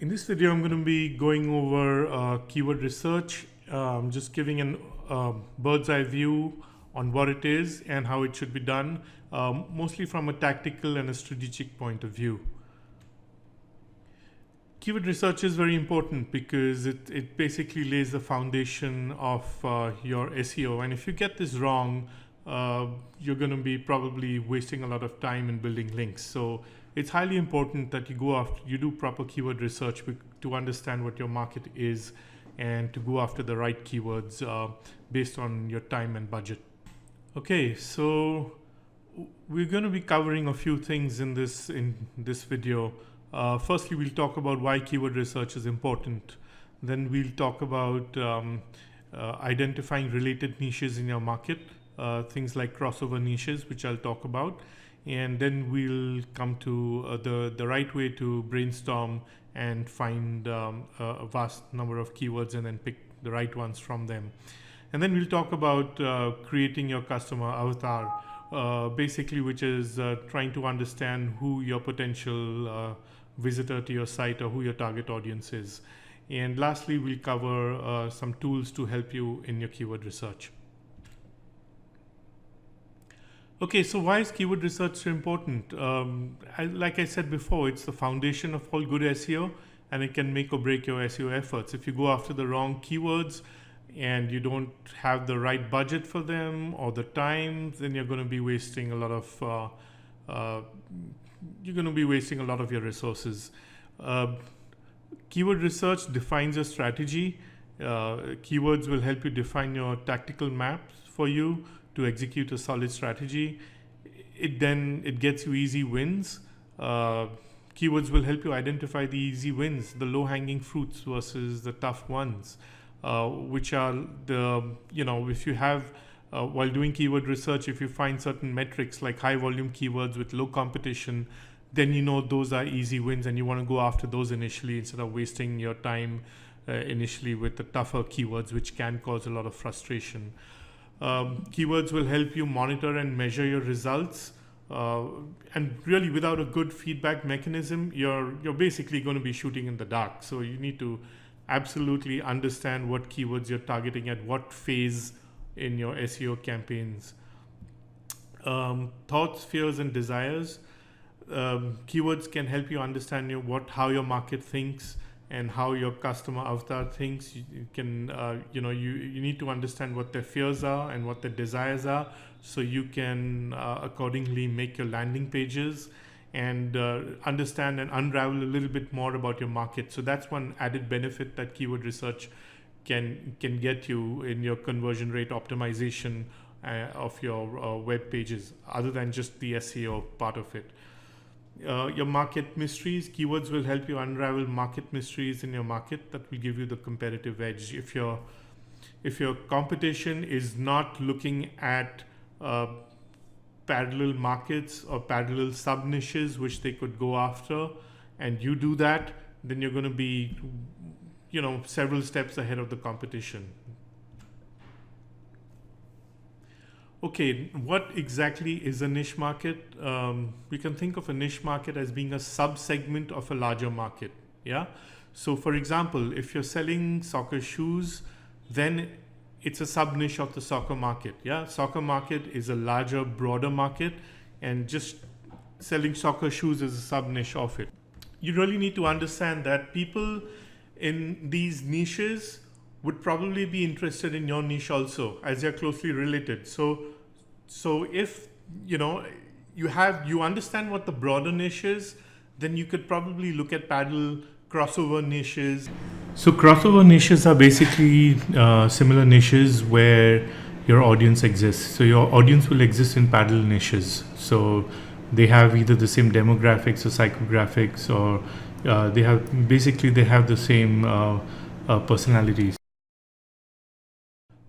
In this video, I'm going to be going over keyword research, just giving an bird's eye view on what it is and how it should be done, mostly from a tactical and a strategic point of view. Keyword research is very important because it basically lays the foundation of your SEO. And if you get this wrong, you're going to be probably wasting a lot of time in building links. So it's highly important that you do proper keyword research to understand what your market is and to go after the right keywords based on your time and budget. Okay, so we're going to be covering a few things in this video. Firstly, we'll talk about why keyword research is important. Then we'll talk about identifying related niches in your market, things like crossover niches, which I'll talk about. And then we'll come to the right way to brainstorm and find a vast number of keywords and then pick the right ones from them. And then we'll talk about creating your customer avatar, basically, which is trying to understand who your potential visitor to your site or who your target audience is. And lastly, we'll cover some tools to help you in your keyword research. Okay, so why is keyword research so important? Like I said before, it's the foundation of all good SEO, and it can make or break your SEO efforts. If you go after the wrong keywords and you don't have the right budget for them or the time, then you're going to be wasting a lot of your resources. Keyword research defines your strategy. Keywords will help you define your tactical maps for you to execute a solid strategy. It gets you easy wins. Keywords will help you identify the easy wins, the low-hanging fruits versus the tough ones, which are if you have while doing keyword research, if you find certain metrics like high volume keywords with low competition, then you know those are easy wins and you want to go after those initially instead of wasting your time initially with the tougher keywords, which can cause a lot of frustration. Keywords will help you monitor and measure your results, and really without a good feedback mechanism, you're basically going to be shooting in the dark. So you need to absolutely understand what keywords you're targeting at what phase in your SEO campaigns. Thoughts, fears, and desires. Keywords can help you understand how your market thinks and how your customer avatar thinks. You can, you need to understand what their fears are and what their desires are, so you can accordingly make your landing pages and understand and unravel a little bit more about your market. So that's one added benefit that keyword research can get you in your conversion rate optimization of your web pages, other than just the SEO part of it. Your market mysteries. Keywords will help you unravel market mysteries in your market that will give you the competitive edge. If your competition is not looking at parallel markets or parallel sub niches which they could go after, and you do that, then you're going to be several steps ahead of the competition. Okay, what exactly is a niche market? We can think of a niche market as being a sub-segment of a larger market. Yeah. So for example, if you're selling soccer shoes, then it's a sub-niche of the soccer market. Yeah. Soccer market is a larger, broader market, and just selling soccer shoes is a sub-niche of it. You really need to understand that people in these niches would probably be interested in your niche also, as they're closely related. So if you understand what the broader niche is, then you could probably look at parallel crossover niches. So crossover niches are basically similar niches where your audience exists. So your audience will exist in parallel niches. So they have either the same demographics or psychographics, or they have the same personalities.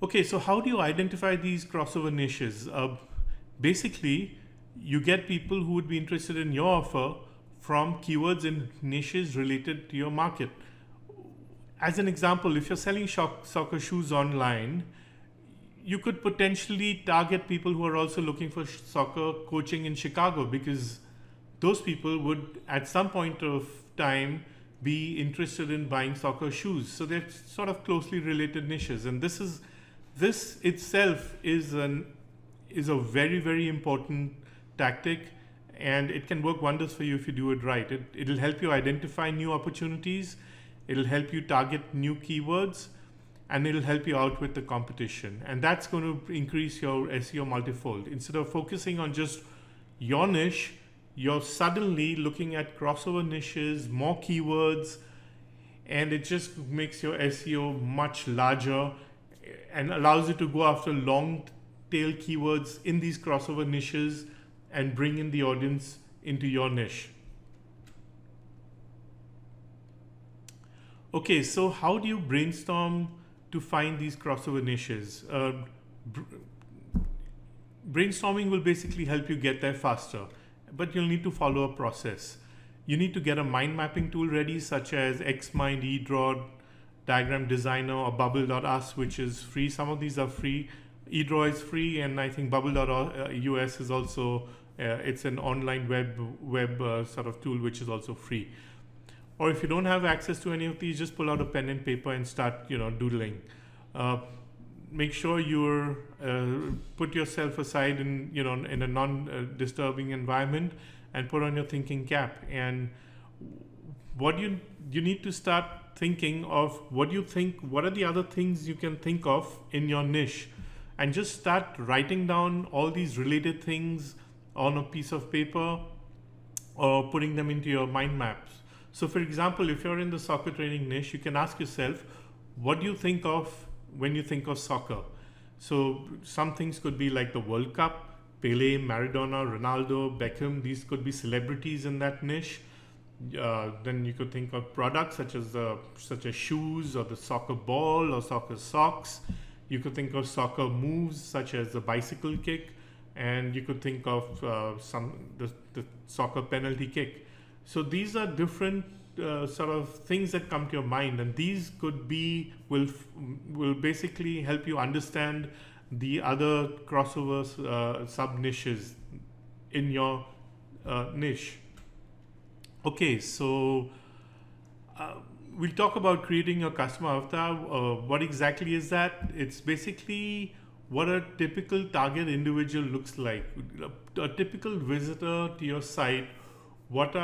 Okay, so how do you identify these crossover niches? Basically, you get people who would be interested in your offer from keywords in niches related to your market. As an example, if you're selling soccer shoes online, you could potentially target people who are also looking for soccer coaching in Chicago, because those people would at some point of time be interested in buying soccer shoes. So they're sort of closely related niches, and this itself is a very, very important tactic, and it can work wonders for you if you do it right. It'll help you identify new opportunities, it'll help you target new keywords, and it'll help you out with the competition. And that's going to increase your SEO multifold. Instead of focusing on just your niche, you're suddenly looking at crossover niches, more keywords, and it just makes your SEO much larger and allows you to go after long tail keywords in these crossover niches and bring in the audience into your niche. Okay, so how do you brainstorm to find these crossover niches? Brainstorming will basically help you get there faster, but you'll need to follow a process. You need to get a mind mapping tool ready, such as XMind, eDraw, Diagram Designer, or Bubble.us, which is free. Some of these are free. eDraw is free, and I think Bubble.us is also it's an online web sort of tool which is also free. Or if you don't have access to any of these, just pull out a pen and paper and start doodling. Make sure you're put yourself aside in in a non-disturbing environment and put on your thinking cap. And what you need to start thinking of, what are the other things you can think of in your niche, and just start writing down all these related things on a piece of paper or putting them into your mind maps. So for example, if you're in the soccer training niche, you can ask yourself, what do you think of when you think of soccer? So some things could be like the World Cup, Pele, Maradona, Ronaldo, Beckham. These could be celebrities in that niche. Then you could think of products such as shoes, or the soccer ball, or soccer socks. You could think of soccer moves such as the bicycle kick, and you could think of the soccer penalty kick. So these are different sort of things that come to your mind, and these will basically help you understand the other crossover sub niches in your niche. Okay, so we'll talk about creating your customer avatar. What exactly is that? It's basically what a typical target individual looks like. A typical visitor to your site, what's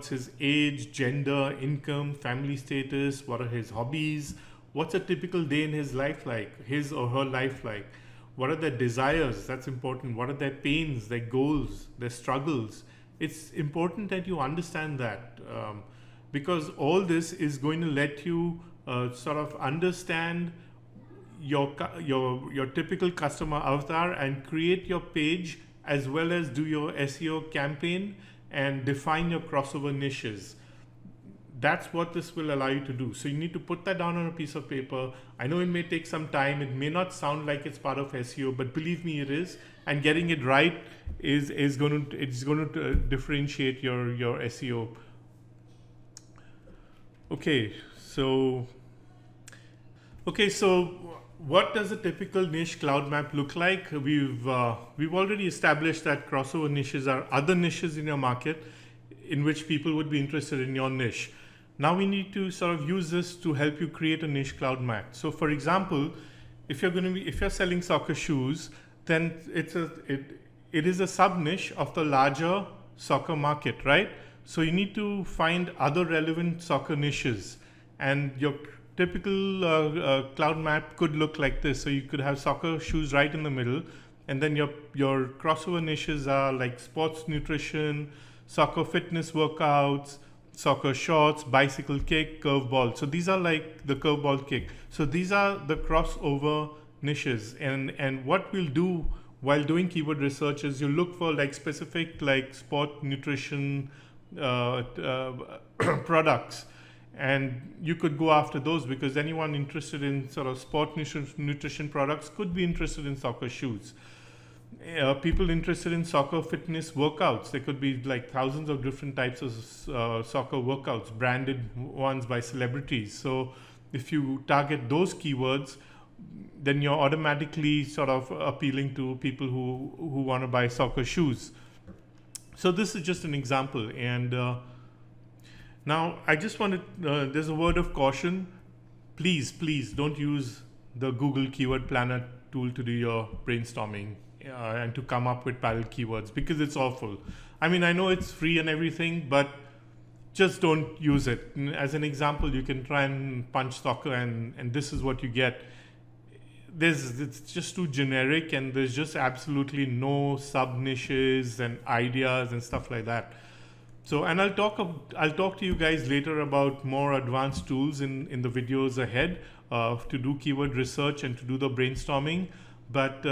his age, gender, income, family status, what are his hobbies, what's a typical day in his life like, his or her life like, what are their desires, that's important, what are their pains, their goals, their struggles. It's important that you understand that, because all this is going to let you sort of understand your typical customer avatar and create your page, as well as do your SEO campaign and define your crossover niches. That's what this will allow you to do. So you need to put that down on a piece of paper. I know it may take some time. It may not sound like it's part of SEO, but believe me, it is. And getting it right is going to differentiate your SEO. Okay, so what does a typical niche cloud map look like? We've already established that crossover niches are other niches in your market in which people would be interested in your niche. Now we need to sort of use this to help you create a niche cloud map. So for example, if you're selling soccer shoes, then it is a sub niche of the larger soccer market, right? So you need to find other relevant soccer niches, and your typical cloud map could look like this. So you could have soccer shoes right in the middle, and then your crossover niches are like sports nutrition, soccer fitness workouts, soccer shorts, bicycle kick, curveball. So these are like the curveball kick. So these are the crossover niches, and what we'll do while doing keyword research is you look for like specific like sport nutrition products, and you could go after those, because anyone interested in sort of sport nutrition products could be interested in soccer shoes. People interested in soccer fitness workouts, there could be like thousands of different types of soccer workouts, branded ones by celebrities. So if you target those keywords, then you're automatically sort of appealing to people who want to buy soccer shoes. So this is just an example. And Now, I just wanted, there's a word of caution. Please don't use the Google Keyword Planner tool to do your brainstorming and to come up with parallel keywords, because it's awful. I mean, I know it's free and everything, but just don't use it. As an example, you can try and punch soccer and this is what you get. It's just too generic, and there's just absolutely no sub niches and ideas and stuff like that. So, and I'll talk to you guys later about more advanced tools in the videos ahead to do keyword research and to do the brainstorming. But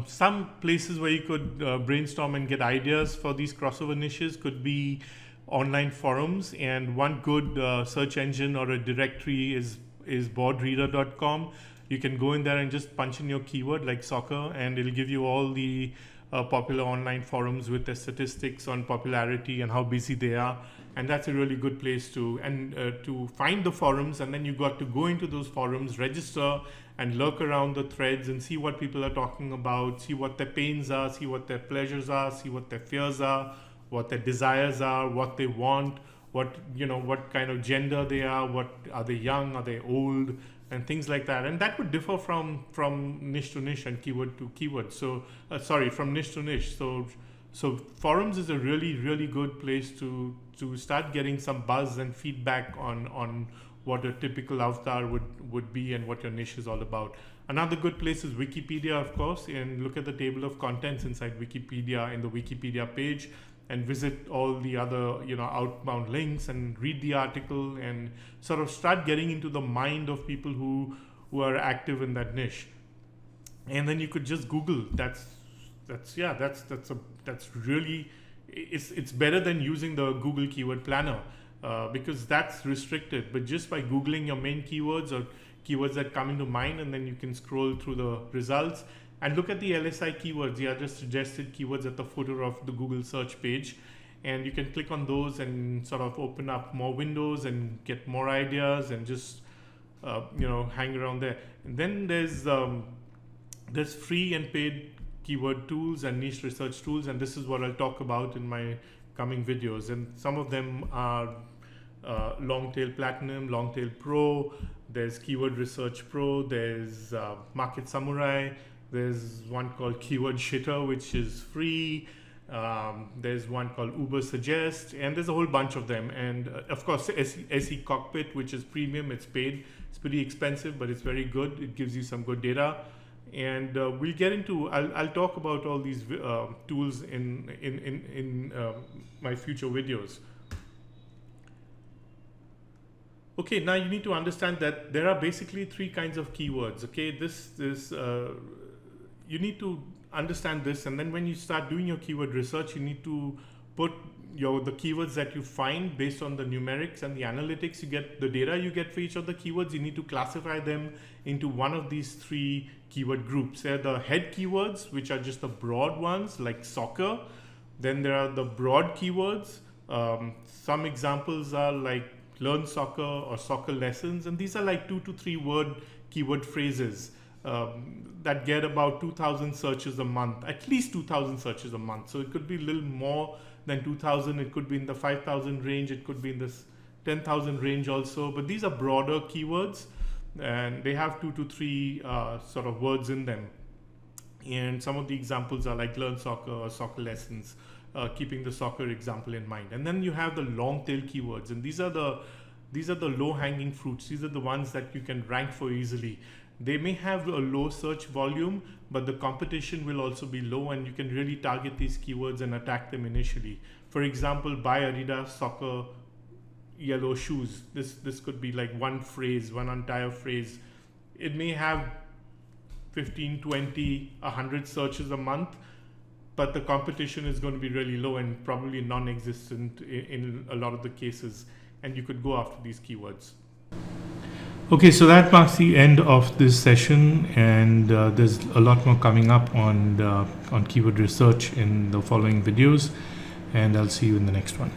some places where you could brainstorm and get ideas for these crossover niches could be online forums, and one good search engine or a directory is boardreader.com. You can go in there and just punch in your keyword like soccer, and it'll give you all the popular online forums with the statistics on popularity and how busy they are. And that's a really good place to find the forums, and then you got to go into those forums, register, and lurk around the threads and see what people are talking about, see what their pains are, see what their pleasures are, see what their fears are, what their desires are, what they want, what kind of gender they are, what are they, young, are they old, and things like that. And that would differ from niche to niche and keyword to keyword. So from niche to niche. So forums is a really good place to start getting some buzz and feedback on what a typical avatar would be and what your niche is all about. Another good place is Wikipedia, of course, and look at the table of contents inside Wikipedia in the Wikipedia page, and visit all the other outbound links and read the article and sort of start getting into the mind of people who are active in that niche. And then you could just Google. That's really, it's better than using the Google Keyword Planner because that's restricted. But just by Googling your main keywords or keywords that come into mind, and then you can scroll through the results and look at the LSI keywords, the other suggested keywords at the footer of the Google search page. And you can click on those and sort of open up more windows and get more ideas and just, hang around there. And then there's free and paid keyword tools and niche research tools. And this is what I'll talk about in my coming videos. And some of them are Longtail Platinum, Longtail Pro, there's Keyword Research Pro, there's Market Samurai, there's one called Keyword Shitter, which is free. There's one called Uber Suggest, and there's a whole bunch of them. And of course, SE Cockpit, which is premium, it's paid. It's pretty expensive, but it's very good. It gives you some good data. And we'll get into, I'll talk about all these tools in my future videos. Okay, now you need to understand that there are basically three kinds of keywords. Okay, you need to understand this, and then when you start doing your keyword research, you need to put the keywords that you find based on the numerics and the analytics you get, the data you get for each of the keywords. You need to classify them into one of these three keyword groups. There are the head keywords, which are just the broad ones like soccer. Then there are the broad keywords. Some examples are like learn soccer or soccer lessons, and these are like 2 to 3 word keyword phrases that get about 2,000 searches a month, at least 2,000 searches a month. So it could be a little more than 2,000, it could be in the 5,000 range, it could be in this 10,000 range also, but these are broader keywords and they have 2 to 3 sort of words in them. And some of the examples are like learn soccer or soccer lessons, keeping the soccer example in mind. And then you have the long tail keywords, and these are the low hanging fruits. These are the ones that you can rank for easily. They may have a low search volume, but the competition will also be low, and you can really target these keywords and attack them initially. For example, buy Adidas soccer yellow shoes. This could be like one phrase, one entire phrase. It may have 15, 20, 100 searches a month, but the competition is going to be really low and probably non-existent in a lot of the cases, and you could go after these keywords. Okay, so that marks the end of this session, and there's a lot more coming up on keyword research in the following videos, and I'll see you in the next one.